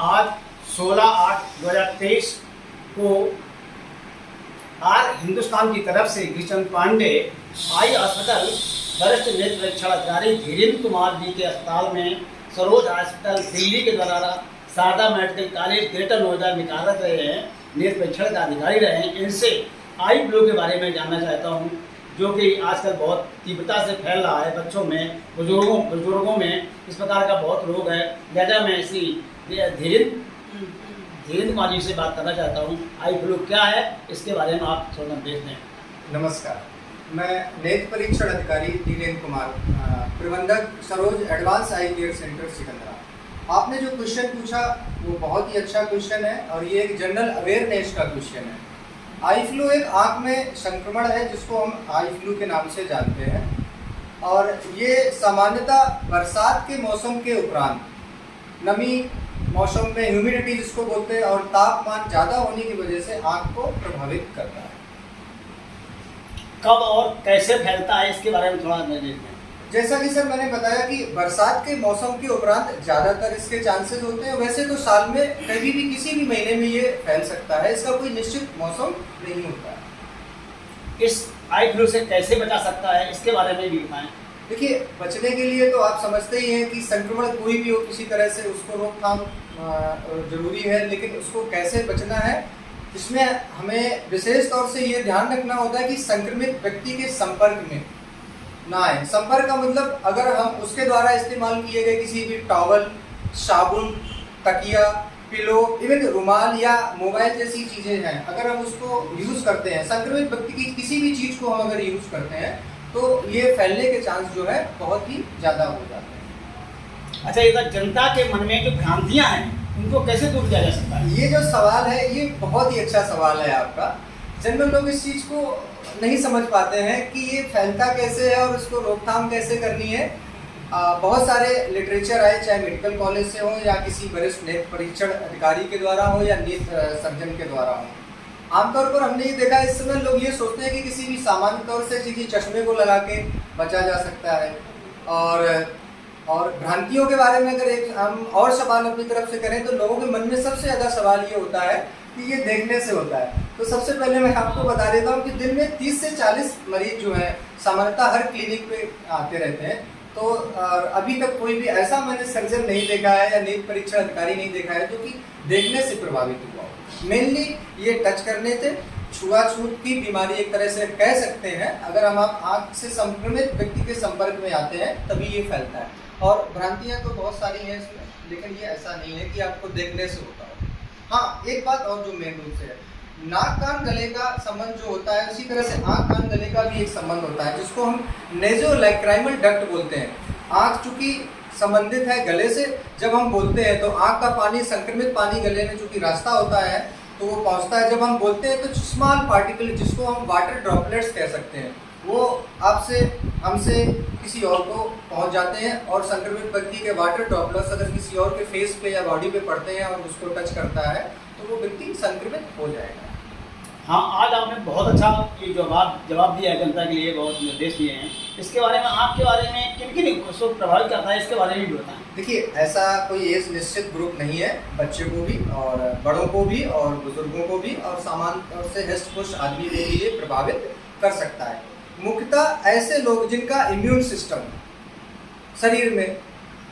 आज 16/8/2023 को हिंदुस्तान की तरफ से कृष्ण पांडे आई अस्पताल वरिष्ठ नेत्र परीक्षण अधिकारी धीरेन्द्र कुमार जी के अस्पताल में सरोज हॉस्पिटल दिल्ली के द्वारा Sharda medical college Greater Noida में कार्यरत रहे हैं, नेत्र परीक्षण का अधिकारी रहे हैं। इनसे आई फ्लू के बारे में जानना चाहता हूं, जो कि आजकल बहुत तीव्रता से फैल रहा है बच्चों में, बुजुर्गों में इस प्रकार का बहुत रोग है। लिहाजा मैं इसी धीरेन्द्र कुमार जी से बात करना चाहता हूँ। आई फ्लू क्या है, इसके बारे में आप थोड़ा देख दें। नमस्कार, मैं नेत्र परीक्षण अधिकारी धीरेन्द्र कुमार, प्रबंधक Saroj advance I care centre Sikandra. आपने जो क्वेश्चन पूछा वो बहुत ही अच्छा क्वेश्चन है और ये एक जनरल अवेयरनेस का क्वेश्चन है। आई फ्लू एक आँख में संक्रमण है जिसको हम आई फ्लू के नाम से जानते हैं, और ये सामान्यतः बरसात के मौसम के उपरांत, नमी मौसम में ह्यूमिडिटी जिसको बोलते हैं और तापमान ज़्यादा होने की वजह से आँख को प्रभावित करता है। कब और कैसे फैलता है, इसके बारे में थोड़ा निर्देश दें। जैसा कि सर मैंने बताया कि बरसात के मौसम के उपरांत ज़्यादातर इसके चांसेस होते हैं। वैसे तो साल में कभी भी किसी भी महीने में ये फैल सकता है, इसका कोई निश्चित मौसम नहीं होता है। इस आई फ्लू से कैसे बचा सकता है, इसके बारे में भी बताएं। देखिए, बचने के लिए तो आप समझते ही हैं कि संक्रमण कोई भी हो, किसी तरह से उसको रोकथाम जरूरी है, लेकिन उसको कैसे बचना है इसमें हमें विशेष तौर से ये ध्यान रखना होता है कि संक्रमित व्यक्ति के संपर्क में ना आए। संपर्क का मतलब अगर हम उसके द्वारा इस्तेमाल किए गए किसी भी टॉवल, साबुन, तकिया, पिलो, इवन रुमाल या मोबाइल जैसी चीज़ें हैं, अगर हम उसको यूज़ करते हैं, संक्रमित व्यक्ति की किसी भी चीज़ को हम अगर यूज़ करते हैं तो ये फैलने के चांस जो है बहुत ही ज़्यादा हो जाते हैं। अच्छा, इधर जनता के मन में जो भ्रांतियाँ हैं उनको कैसे दूर किया जा सकता है? ये जो सवाल है ये बहुत ही अच्छा सवाल है आपका। जनरल लोग इस चीज़ को नहीं समझ पाते हैं कि ये फैलता कैसे है और उसको रोकथाम कैसे करनी है। बहुत सारे लिटरेचर आए, चाहे मेडिकल कॉलेज से हो या किसी वरिष्ठ नेत्र परीक्षण अधिकारी के द्वारा हो या नेत्र सर्जन के द्वारा हो। आमतौर पर हमने ये देखा, इस समय लोग ये सोचते हैं कि किसी भी सामान्य तौर से किसी चश्मे को लगा के बचा जा सकता है। और भ्रांतियों के बारे में अगर एक हम और सवाल अपनी तरफ से करें तो लोगों के मन में सबसे ज़्यादा सवाल ये होता है कि ये देखने से होता है। तो सबसे पहले मैं आपको बता देता हूँ कि दिन में 30 से 40 मरीज जो है सामान्यतः हर क्लिनिक पे आते रहते हैं। तो अभी तक कोई भी ऐसा मैंने सर्जन नहीं देखा है या नेत्र परीक्षण अधिकारी नहीं देखा है जो कि देखने से प्रभावित हुआ हो। मेनली ये टच करने से, छुआछूत की बीमारी एक तरह से कह सकते हैं। अगर हम आप आँख से संक्रमित व्यक्ति के संपर्क में आते हैं तभी ये फैलता है। और भ्रांतियाँ तो बहुत सारी हैं इसमें, लेकिन ये ऐसा नहीं है कि आपको देखने से होता हो। हाँ, एक बात और जो मेन रूप से है, नाक कान गले का संबंध जो होता है, उसी तरह से आँख कान गले का भी एक संबंध होता है जिसको हम नेज़ोलैक्राइमल डक्ट बोलते हैं। आँख चूँकि संबंधित है गले से, जब हम बोलते हैं तो आँख का पानी, संक्रमित पानी गले में चूँकि रास्ता होता है तो वो पहुँचता है। जब हम बोलते हैं तो स्मॉल पार्टिकल, जिसको हम वाटर ड्रॉपलेट्स कह सकते हैं, वो आपसे, हमसे किसी और को पहुंच जाते हैं। और संक्रमित व्यक्ति के वाटर ड्रॉपलेट्स अगर किसी और के फेस पे या बॉडी पे पड़ते हैं और उसको टच करता है तो वो व्यक्ति संक्रमित हो जाएगा। हाँ, आज आपने बहुत अच्छा ये जवाब दिया है, जनता के लिए बहुत निर्देश दिए हैं। इसके बारे में, आपके बारे में किन उसको प्रभावित करता है, इसके बारे में भी बताएं। देखिए, ऐसा कोई एज निश्चित ग्रुप नहीं है, बच्चे को भी और बड़ों को भी और बुजुर्गों को भी और सामान्य तौर से हष्ट पुष्ट आदमी को भी ये प्रभावित कर सकता है। मुख्यतः ऐसे लोग जिनका इम्यून सिस्टम शरीर में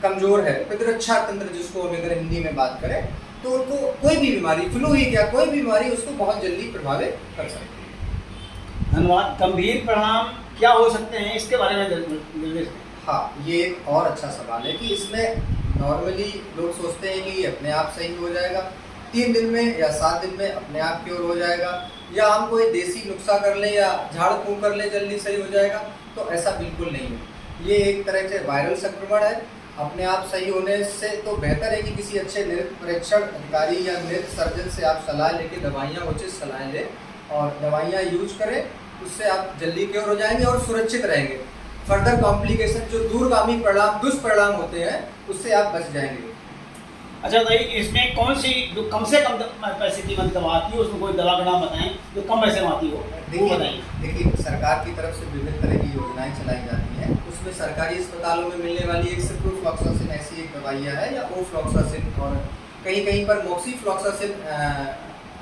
कमजोर है, प्रतिरक्षा तंत्र जिसको हम अगर हिंदी में बात करें, तो उनको कोई भी बीमारी, फ्लू ही क्या, कोई बीमारी उसको बहुत जल्दी प्रभावित कर सकती है। धन्यवाद। गंभीर परिणाम क्या हो सकते हैं, इसके बारे में निर्देश दें। हाँ, ये एक और अच्छा सवाल है कि इसमें नॉर्मली लोग सोचते हैं कि अपने आप सही हो जाएगा, 3 दिन में या 7 दिन में अपने आप क्योर हो जाएगा, या हम कोई देसी नुस्खा कर लें या झाड़ फूंक कर लें जल्दी सही हो जाएगा। तो ऐसा बिल्कुल नहीं है। ये एक तरह से वायरल संक्रमण है। अपने आप सही होने से तो बेहतर है कि किसी अच्छे नेत्र परीक्षण अधिकारी या नेत्र सर्जन से आप सलाह लेके दवाइयाँ, उचित सलाह लें और दवाइयाँ यूज करें। उससे आप जल्दी क्योर हो जाएंगे और सुरक्षित रहेंगे। फर्दर कॉम्प्लिकेशन, जो दूरगामी परिणाम, दुष्परिणाम होते हैं, उससे आप बच जाएंगे। अच्छा भाई, इसमें कौन सी जो कम से कम पैसे की दवा आती है, उसमें कोई दवा का नाम बताएं जो कम पैसे में आती हो, वो बताइए। देखिए, सरकार की तरफ से विभिन्न तरह की योजनाएं चलाई जाती हैं। उसमें सरकारी अस्पतालों में मिलने वाली एक सिप्रोफ्लॉक्सासिन ऐसी एक दवाइयाँ है, या ओफ्लॉक्सासिन और कहीं कहीं पर मोक्सीफ्लॉक्सासिन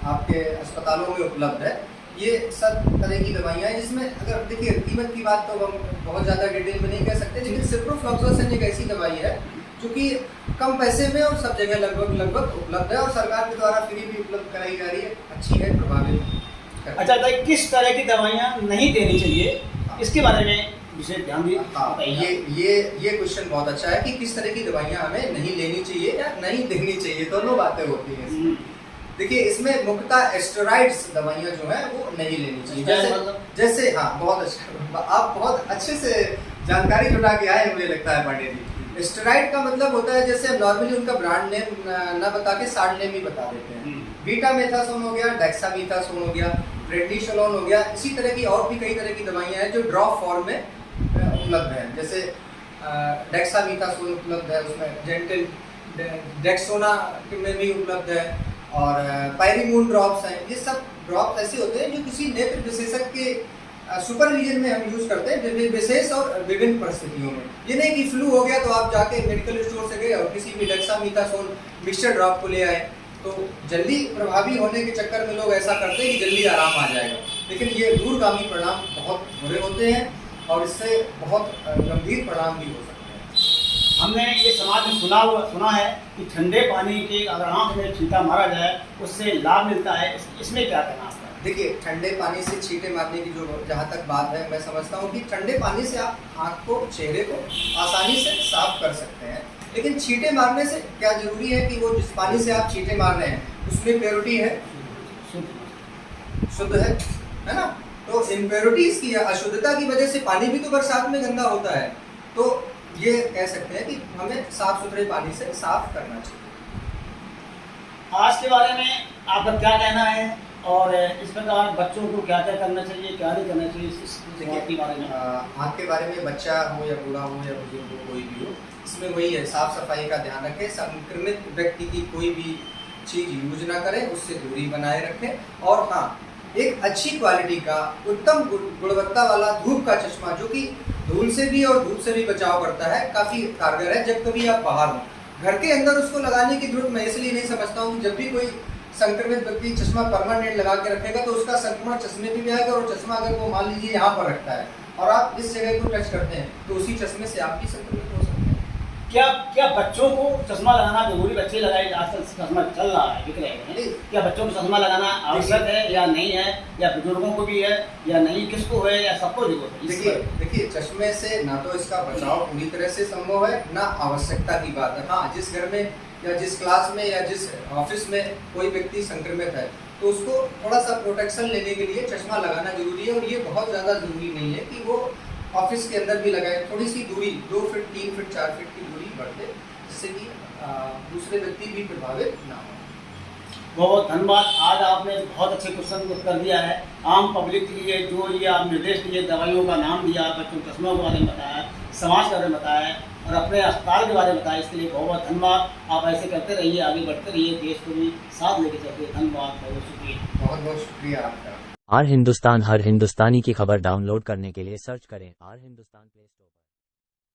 आपके अस्पतालों में उपलब्ध है। ये सब तरह की दवाइयाँ हैं जिसमें अगर देखिए कीमत की बात तो हम बहुत ज़्यादा डिटेल में नहीं कह सकते, लेकिन सिप्रोफ्लॉक्सासिन एक ऐसी दवाई है जो कि कम पैसे में और सब जगह लगभग उपलब्ध है और सरकार के द्वारा फ्री भी उपलब्ध कराई जा रही है, अच्छी है, प्रभावी है। अच्छा बताइए किस तरह की दवाइयाँ नहीं देनी चाहिए, इसके बारे में विशेष ध्यान दिए। हाँ, ये क्वेश्चन बहुत अच्छा है कि किस तरह की दवाइयाँ हमें नहीं लेनी चाहिए या नहीं देनी चाहिए, दोनों बातें होती हैं इसमें। देखिए इसमें मुख्यतः स्टेरॉइड्स दवाइयाँ जो हैं वो नहीं लेनी चाहिए। जैसे हाँ, बहुत अच्छा, आप बहुत अच्छे से जानकारी जुटा के आए मुझे लगता है पांडे जी। स्टेरॉइड का मतलब होता है जैसे हम नॉर्मली उनका ब्रांड नेम ना बता के शार्ट नेम ही बता देते हैं। बीटामेथासोन हो गया, डेक्सामेथासोन हो गया, प्रेडनिसोलोन हो गया, इसी तरह की और भी कई तरह की दवाइयाँ हैं जो ड्रॉप फॉर्म में उपलब्ध है। जैसे डेक्सामेथासोन उपलब्ध है, उसमें जेंटल डेक्सोना में भी उपलब्ध है और पायरीमून ड्रॉप्स हैं। ये सब ड्रॉप्स ऐसे होते हैं जो किसी नेत्र विशेषज्ञ के सुपरविजन में हम यूज़ करते हैं विशेष और विभिन्न परिस्थितियों में। ये नहीं कि फ्लू हो गया तो आप जाके मेडिकल स्टोर से गए और किसी भी डेक्सामेथासोन मिक्सचर ड्रॉप को ले आए, तो जल्दी प्रभावी होने के चक्कर में लोग ऐसा करते हैं कि जल्दी आराम आ जाएगा, लेकिन ये दूरगामी परिणाम बहुत बुरे होते हैं और इससे बहुत गंभीर परिणाम भी हो सकते हैं। हमने ये समाज में सुना है कि ठंडे पानी के अगर आँख में छींटा मारा जाए उससे लाभ मिलता है, इसमें क्या कहना आपका? देखिए ठंडे पानी से छींटे मारने की जो जहाँ तक बात है, मैं समझता हूँ कि ठंडे पानी से आप आँख को, चेहरे को आसानी से साफ कर सकते हैं, लेकिन छींटे मारने से क्या जरूरी है कि वो जिस पानी से आप छींटे मार रहे हैं उसमें प्योरिटी है, शुद्ध है ना? तो इम्प्योरिटीज की या अशुद्धता की वजह से पानी भी तो बरसात में गंदा होता है, तो ये कह सकते हैं कि हमें साफ सुथरे पानी से साफ करना चाहिए। आज के बारे में आपका क्या कहना है और इस प्रकार बच्चों को क्या क्या करना चाहिए, क्या नहीं करना चाहिए, इस बात के बारे में? आँख के बारे में बच्चा हो या बूढ़ा हो या बुजुर्ग हो, कोई भी हो, इसमें वही है, साफ सफाई का ध्यान रखें, संक्रमित व्यक्ति की कोई भी चीज़ यूज ना करें, उससे दूरी बनाए रखें और हाँ, एक अच्छी क्वालिटी का उत्तम गुणवत्ता वाला धूप का चश्मा जो कि धूल से भी और धूप से भी बचाव करता है, काफ़ी कारगर है। जब कभी आप बाहर हो, घर के अंदर उसको लगाने की जरूरत मैं इसलिए नहीं समझता हूँ, जब भी कोई संक्रमित व्यक्ति चश्मा परमानेंट लगा के रखेगा तो उसका संक्रमण चश्मे पे भी आएगा और चश्मा अगर वो मान लीजिए यहाँ पर रखता है और आप इस जगह को टच करते हैं तो उसी चश्मे से आप भी संक्रमित हो सकते हैं। क्या बच्चों को चश्मा लगाना जरूरी? बच्चे लगाए, आजकल चश्मा चल रहा है, बिक रहे हैं, क्या बच्चों को चश्मा लगाना आवश्यक है या नहीं है, या बुजुर्गों को भी है या नहीं, किसको है या सबको जरूरत है? देखिए चश्मे से ना तो इसका बचाव पूरी तरह से संभव है, ना आवश्यकता की बात है। हाँ, जिस घर में या जिस क्लास में या जिस ऑफिस में कोई व्यक्ति संक्रमित है तो उसको थोड़ा सा प्रोटेक्शन लेने के लिए चश्मा लगाना जरूरी है और ये बहुत ज़्यादा जरूरी नहीं है कि वो ऑफिस के अंदर भी लगाए, थोड़ी सी दूरी 2 फीट 3 फीट 4 फीट की दूरी बढ़ते जिससे कि दूसरे व्यक्ति भी प्रभावित ना हो। बहुत धन्यवाद, आज आपने बहुत अच्छे क्वेश्चन को उत्तर दिया है। आम पब्लिक के लिए जो ये आप निर्देश दिए, दवाइयों का नाम दिया, बच्चों के चश्मों के बारे में बताया, समाज के बारे में बताया और अपने अस्पताल के बारे में बताया, इसके लिए बहुत बहुत धन्यवाद। आप ऐसे करते रहिए, आगे बढ़ते रहिए, देश को भी साथ लेके चलिए। धन्यवाद, बहुत शुक्रिया। बहुत बहुत शुक्रिया आपका। आर हिंदुस्तान हर हिंदुस्तानी की खबर डाउनलोड करने के लिए सर्च करें आर हिंदुस्तान प्ले स्टोर।